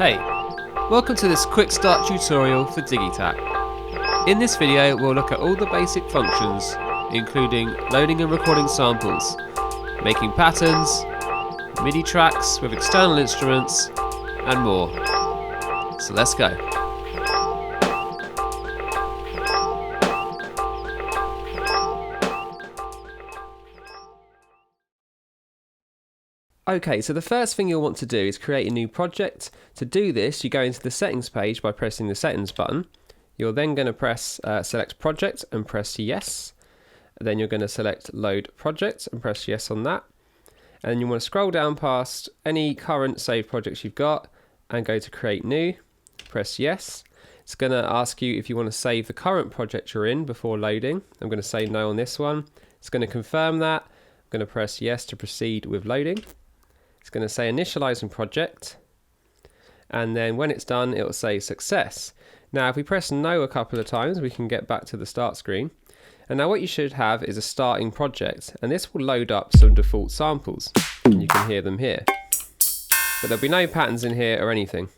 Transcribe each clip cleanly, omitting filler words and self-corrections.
Hey, welcome to this quick start tutorial for Digitakt. In this video we'll look at all the basic functions, including loading and recording samples, making patterns, MIDI tracks with external instruments, and more. So let's go. Okay, so the first thing you'll want to do is create a new project. To do this, you go into the settings page by pressing the settings button. You're then going to press select project and press yes. Then you're going to select load project and press yes on that. And then you want to scroll down past any current saved projects you've got and go to create new, press yes. It's going to ask you if you want to save the current project you're in before loading. I'm going to say no on this one. It's going to confirm that. I'm going to press yes to proceed with loading. It's going to say initializing project, and then when it's done it will say success. Now if we press no a couple of times we can get back to the start screen, and now what you should have is a starting project, and this will load up some default samples and you can hear them here, but there'll be no patterns in here or anything.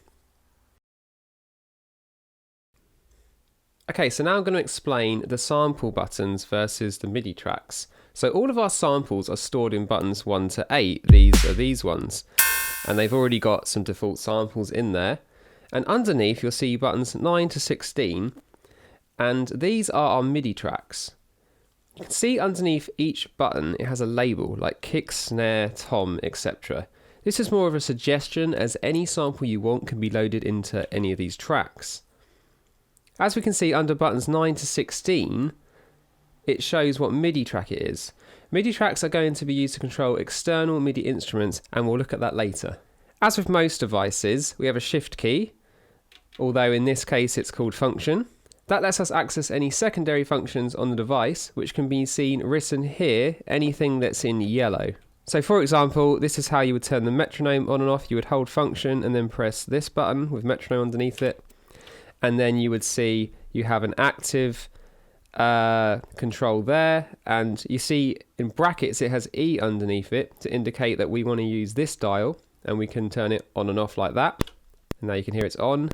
Okay, so now I'm going to explain the sample buttons versus the MIDI tracks. So all of our samples are stored in buttons 1 to 8, these are these ones, and they've already got some default samples in there. And underneath you'll see buttons 9 to 16, and these are our MIDI tracks. You can see underneath each button it has a label like kick, snare, tom, etc. This is more of a suggestion, as any sample you want can be loaded into any of these tracks. As we can see under buttons 9 to 16, it shows what MIDI track it is. MIDI tracks are going to be used to control external MIDI instruments, and we'll look at that later. As with most devices, we have a shift key, although in this case it's called function. That lets us access any secondary functions on the device, which can be seen written here, anything that's in yellow. So for example, this is how you would turn the metronome on and off. You would hold function and then press this button with metronome underneath it, and then you would see you have an active control there, and you see in brackets it has E underneath it to indicate that we want to use this dial, and we can turn it on and off like that. And now you can hear it's on,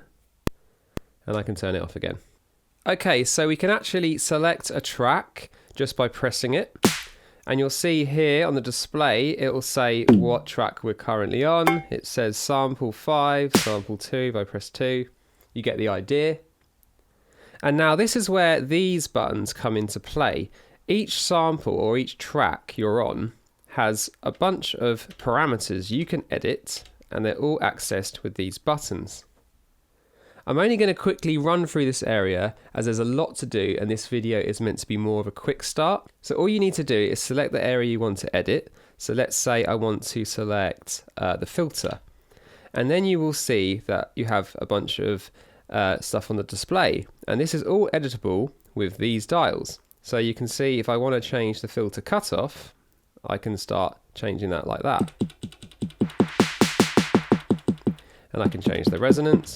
and I can turn it off again. Okay, so we can actually select a track just by pressing it, and you'll see here on the display it will say what track we're currently on. It says sample 5, sample 2. If I press 2, you get the idea. And now this is where these buttons come into play. Each sample or each track you're on has a bunch of parameters you can edit, and they're all accessed with these buttons. I'm only going to quickly run through this area as there's a lot to do, and this video is meant to be more of a quick start. So all you need to do is select the area you want to edit. So let's say I want to select the filter, and then you will see that you have a bunch of stuff on the display, and this is all editable with these dials. So you can see if I want to change the filter cutoff, I can start changing that like that, and I can change the resonance.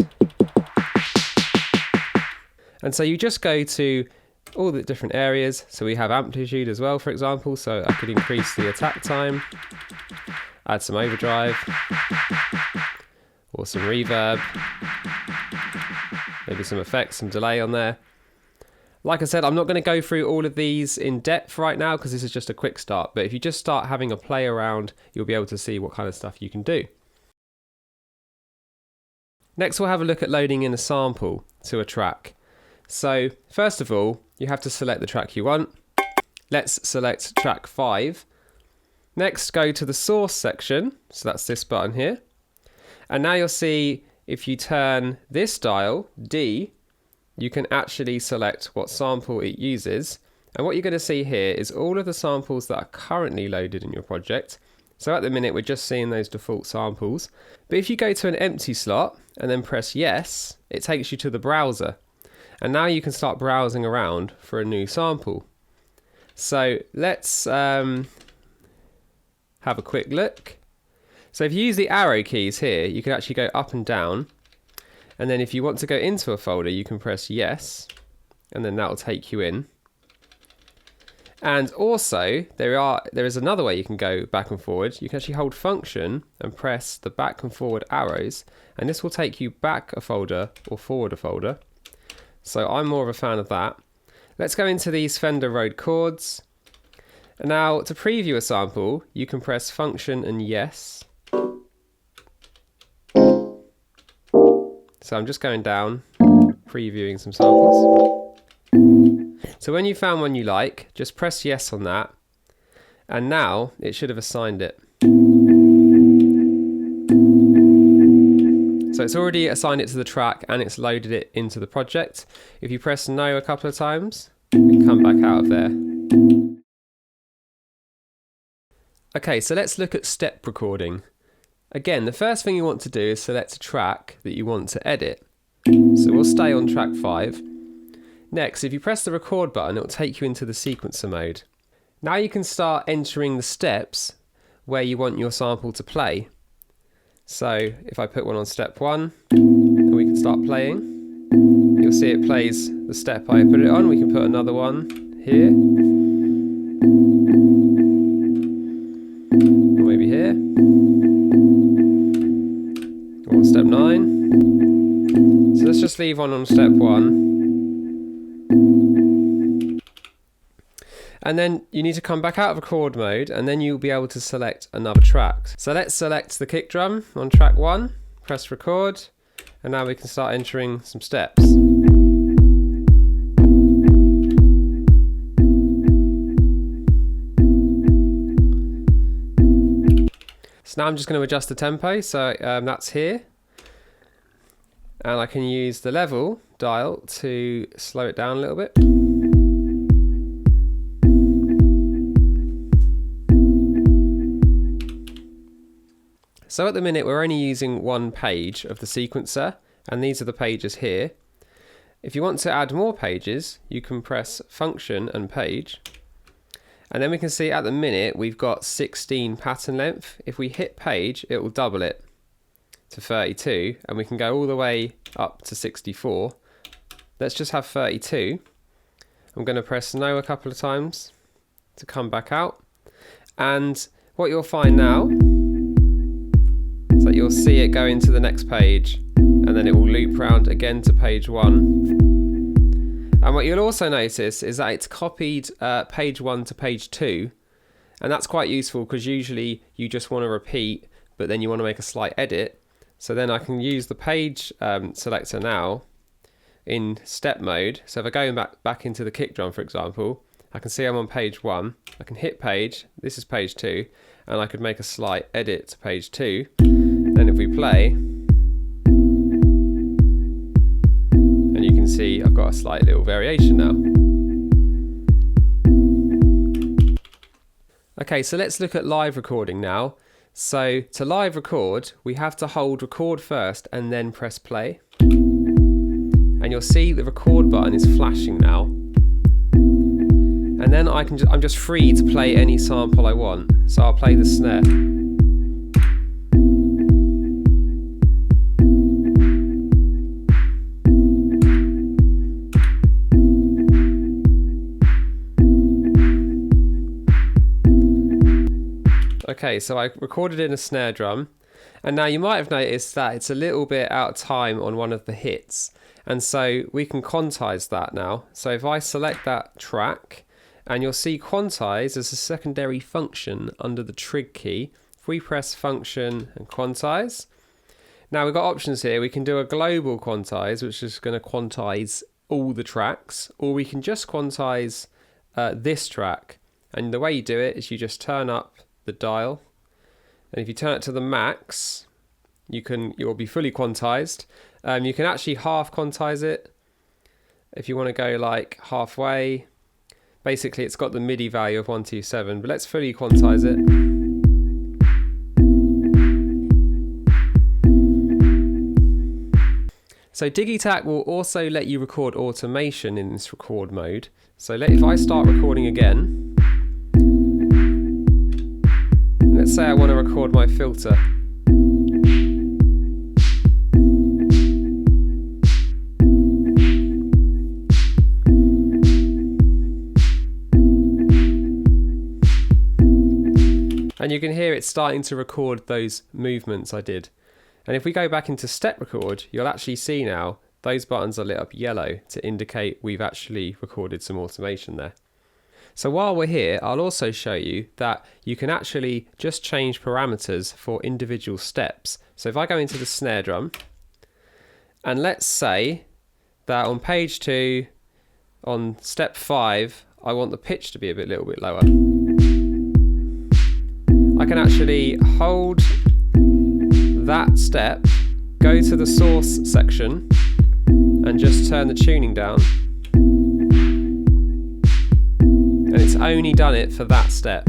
And so you just go to all the different areas. So we have amplitude as well, for example, so I could increase the attack time, add some overdrive or some reverb, maybe some effects, some delay on there. Like I said, I'm not going to go through all of these in depth right now because this is just a quick start, but if you just start having a play around, you'll be able to see what kind of stuff you can do. Next we'll have a look at loading in a sample to a track. So first of all, you have to select the track you want. Let's select track 5. Next, go to the source section, so that's this button here. And now you'll see if you turn this dial, D, you can actually select what sample it uses. And what you're going to see here is all of the samples that are currently loaded in your project. So at the minute we're just seeing those default samples. But if you go to an empty slot and then press yes, it takes you to the browser. And now you can start browsing around for a new sample. So let's have a quick look. So if you use the arrow keys here, you can actually go up and down. And then if you want to go into a folder, you can press yes, and then that will take you in. And also, there is another way you can go back and forward. You can actually hold Function and press the back and forward arrows, and this will take you back a folder or forward a folder. So I'm more of a fan of that. Let's go into these Fender Road chords. And now to preview a sample, you can press Function and Yes. So I'm just going down, previewing some samples. So when you found one you like, just press yes on that, and now it should have assigned it. So it's already assigned it to the track and it's loaded it into the project. If you press no a couple of times, we can come back out of there. Okay, so let's look at step recording. Again, the first thing you want to do is select a track that you want to edit. So we'll stay on track 5. Next, if you press the record button, it will take you into the sequencer mode. Now you can start entering the steps where you want your sample to play. So if I put one on step 1, and we can start playing, you'll see it plays the step I put it on. We can put another one here, or maybe here, or on step 9. So let's just leave one on step 1. And then you need to come back out of record mode, and then you'll be able to select another track. So let's select the kick drum on track 1, press record, and now we can start entering some steps. So now I'm just going to adjust the tempo, so that's here. And I can use the level dial to slow it down a little bit. So at the minute we're only using one page of the sequencer, and these are the pages here. If you want to add more pages, you can press Function and Page, and then we can see at the minute we've got 16 pattern length. If we hit page, it will double it to 32, and we can go all the way up to 64. Let's just have 32. I'm going to press no a couple of times to come back out, and what you'll find now is that you'll see it go into the next page, and then it will loop round again to page 1. And what you'll also notice is that it's copied page 1 to page 2, and that's quite useful because usually you just want to repeat, but then you want to make a slight edit. So then I can use the page selector now in step mode. So if I go back into the kick drum, for example, I can see I'm on page 1. I can hit page, this is page 2, and I could make a slight edit to page 2. Then if we play, and you can see I've got a slight little variation now. Okay, so let's look at live recording now. So to live record, we have to hold record first and then press play. And you'll see the record button is flashing now. And then I'm just free to play any sample I want. So I'll play the snare. Okay, so I recorded in a snare drum, and now you might have noticed that it's a little bit out of time on one of the hits, and so we can quantize that now. So if I select that track, and you'll see quantize as a secondary function under the trig key. If we press Function and quantize, now we've got options here. We can do a global quantize, which is going to quantize all the tracks, or we can just quantize this track. And the way you do it is you just turn up the dial, and if you turn it to the max, you'll be fully quantized. You can actually half quantize it if you want to go like halfway. Basically it's got the MIDI value of 127, but let's fully quantize it. So Digitakt will also let you record automation in this record mode. So if I start recording again, let's say I want to record my filter. And you can hear it starting to record those movements I did. And if we go back into step record, you'll actually see now those buttons are lit up yellow to indicate we've actually recorded some automation there. So while we're here, I'll also show you that you can actually just change parameters for individual steps. So if I go into the snare drum, and let's say that on page 2, on step 5, I want the pitch to be a little bit lower. I can actually hold that step, go to the source section, and just turn the tuning down. And it's only done it for that step.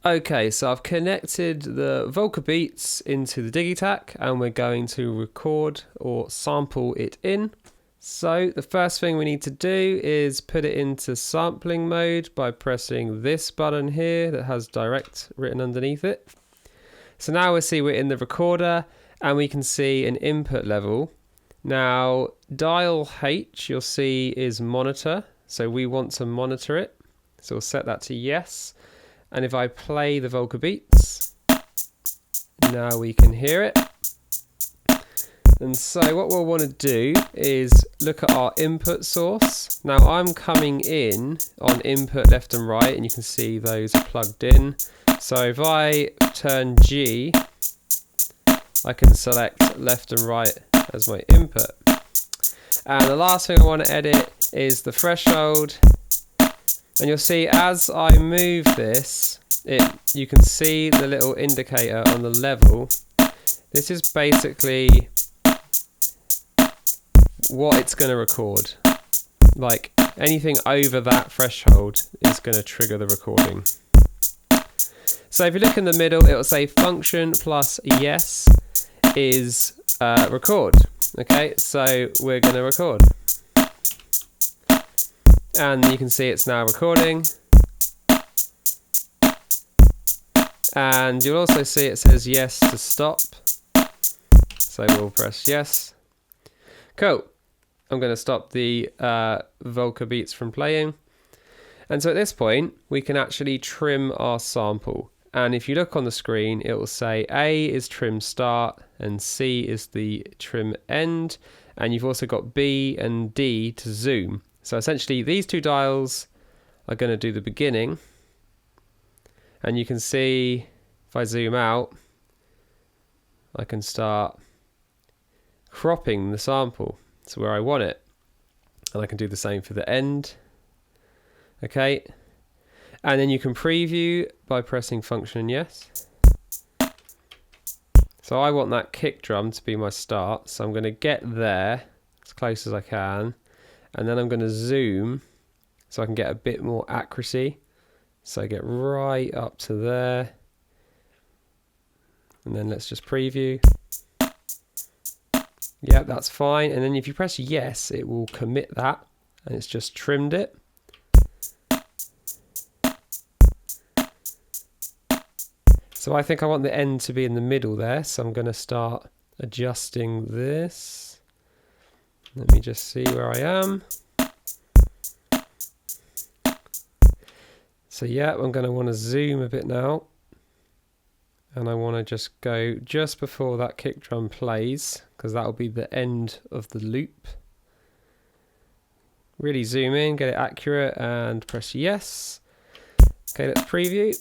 Okay, so I've connected the Volca beats into the Digitakt and we're going to record or sample it in. So the first thing we need to do is put it into sampling mode by pressing this button here that has direct written underneath it. So now we see we're in the recorder and we can see an input level. Now dial H you'll see is monitor, so we want to monitor it. So we'll set that to yes. And if I play the Volca beats, now we can hear it. And so what we'll want to do is look at our input source. Now I'm coming in on input left and right, and you can see those are plugged in. So if I turn G, I can select left and right as my input. And the last thing I want to edit is the threshold. And you'll see as I move this, you can see the little indicator on the level. This is basically what it's going to record. Like anything over that threshold is going to trigger the recording. So if you look in the middle, it will say function plus yes is record. Okay, so we're going to record. And you can see it's now recording. And you'll also see it says yes to stop. So we'll press yes. Cool. I'm going to stop the Volca beats from playing. And so at this point, we can actually trim our sample. And if you look on the screen, it will say A is trim start and C is the trim end. And you've also got B and D to zoom. So essentially these two dials are going to do the beginning. And you can see if I zoom out, I can start cropping the sample to where I want it. And I can do the same for the end. Okay. And then you can preview by pressing function yes. So I want that kick drum to be my start. So I'm going to get there as close as I can. And then I'm going to zoom so I can get a bit more accuracy. So I get right up to there. And then let's just preview. Yeah, that's fine. And then if you press yes, it will commit that. And it's just trimmed it. So I think I want the end to be in the middle there. So I'm going to start adjusting this. Let me just see where I am. So yeah, I'm going to want to zoom a bit now. And I want to just go just before that kick drum plays, because that will be the end of the loop. Really zoom in, get it accurate, and press yes. Okay, let's preview.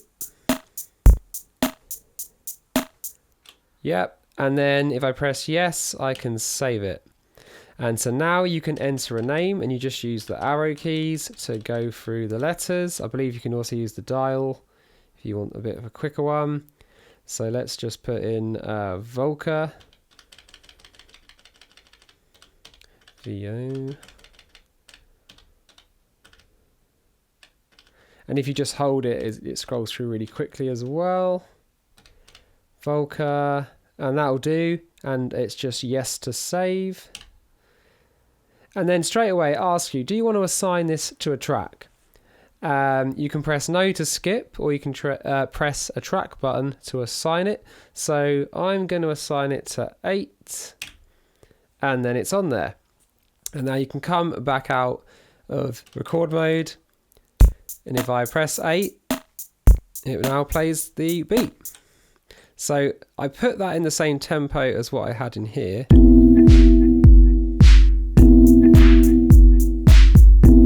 Yep, and then if I press yes, I can save it. And so now you can enter a name and you just use the arrow keys to go through the letters. I believe you can also use the dial if you want a bit of a quicker one. So let's just put in Volca. VO. And if you just hold it, it scrolls through really quickly as well. Volca, and that'll do. And it's just yes to save. And then straight away it asks you, do you want to assign this to a track? You can press no to skip, or you can press a track button to assign it. So I'm going to assign it to 8, and then it's on there. And now you can come back out of record mode, and if I press 8, it now plays the beat. So I put that in the same tempo as what I had in here.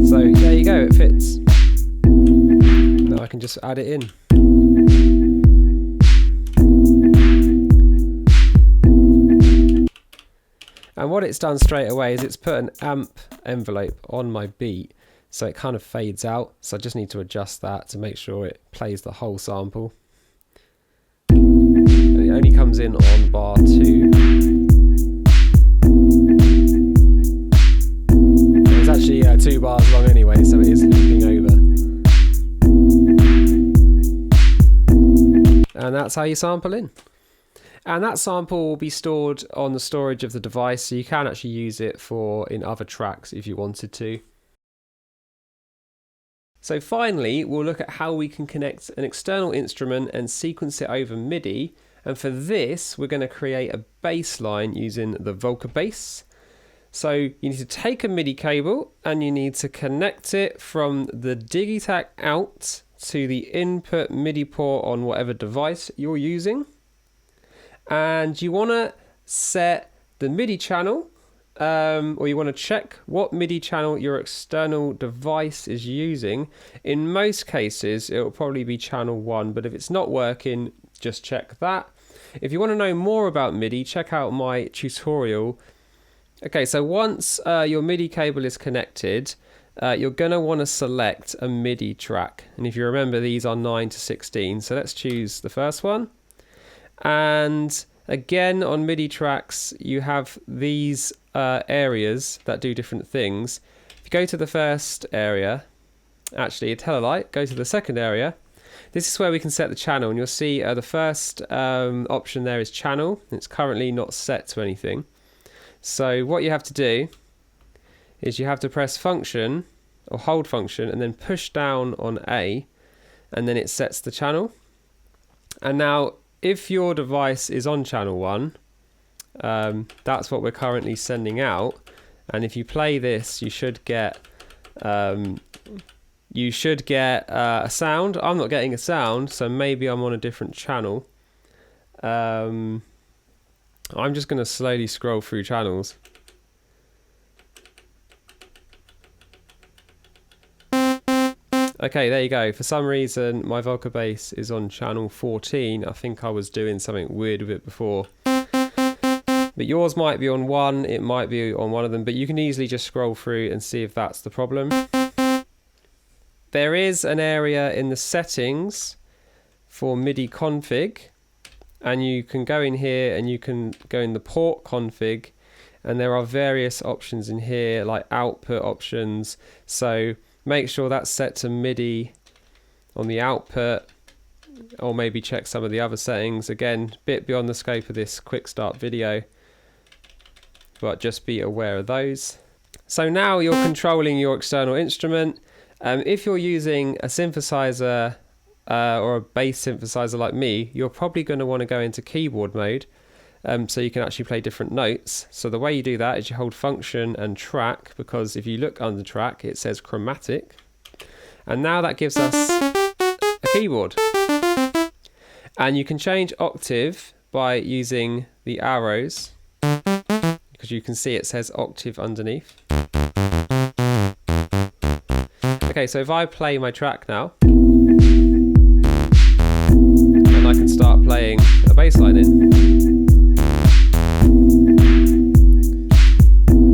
So there you go, it fits. Now I can just add it in. And what it's done straight away is it's put an amp envelope on my beat, so it kind of fades out. So I just need to adjust that to make sure it plays the whole sample. And it only comes in on bar 2. It's actually 2 bars long anyway, so it is looping over. And that's how you sample in. And that sample will be stored on the storage of the device, so you can actually use it in other tracks if you wanted to. So finally, we'll look at how we can connect an external instrument and sequence it over MIDI. And for this, we're going to create a bass line using the Volca bass. So you need to take a MIDI cable and you need to connect it from the Digitakt out to the input MIDI port on whatever device you're using. And you want to set the MIDI channel, or you want to check what MIDI channel your external device is using. In most cases, it will probably be channel 1, but if it's not working, just check that. If you want to know more about MIDI, check out my tutorial. Okay, so once your MIDI cable is connected, you're going to want to select a MIDI track. And if you remember, these are 9 to 16. So let's choose the first one. And again, on MIDI tracks, you have these areas that do different things. If you go to the first area, actually a Telelight, go to the second area. This is where we can set the channel, and you'll see the first option there is channel. It's currently not set to anything. So what you have to do is you have to press function or hold function and then push down on A, and then it sets the channel. And now if your device is on channel 1, that's what we're currently sending out. And if you play this, you should get a sound. I'm not getting a sound, so maybe I'm on a different channel. I'm just going to slowly scroll through channels. Okay, there you go. For some reason, my Volca bass is on channel 14. I think I was doing something weird with it before. But yours might be on 1, it might be on one of them, but you can easily just scroll through and see if that's the problem. There is an area in the settings for MIDI config, and you can go in here and you can go in the port config, and there are various options in here like output options. So make sure that's set to MIDI on the output, or maybe check some of the other settings. Again, bit beyond the scope of this quick start video, but just be aware of those. So now you're controlling your external instrument. If you're using a synthesizer or a bass synthesizer like me, you're probably going to want to go into keyboard mode, so you can actually play different notes. So the way you do that is you hold function and track, because if you look under track, it says chromatic. And now that gives us a keyboard. And you can change octave by using the arrows, because you can see it says octave underneath. Okay, so if I play my track now, and I can start playing a bass line in.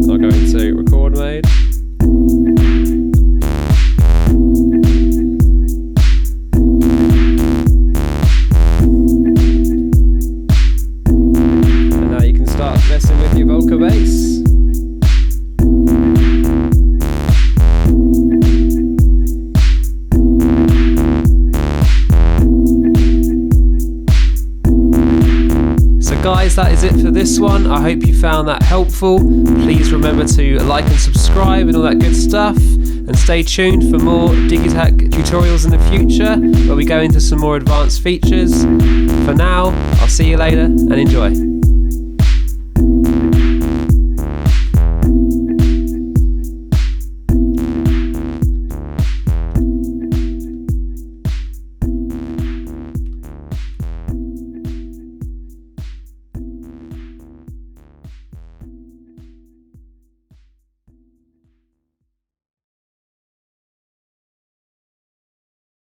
I'll go into record mode. And now you can start messing with your Volca bass. Guys, that is it for this one. I hope you found that helpful. Please remember to like and subscribe and all that good stuff, and stay tuned for more Digitakt tutorials in the future where we go into some more advanced features. For now, I'll see you later and enjoy.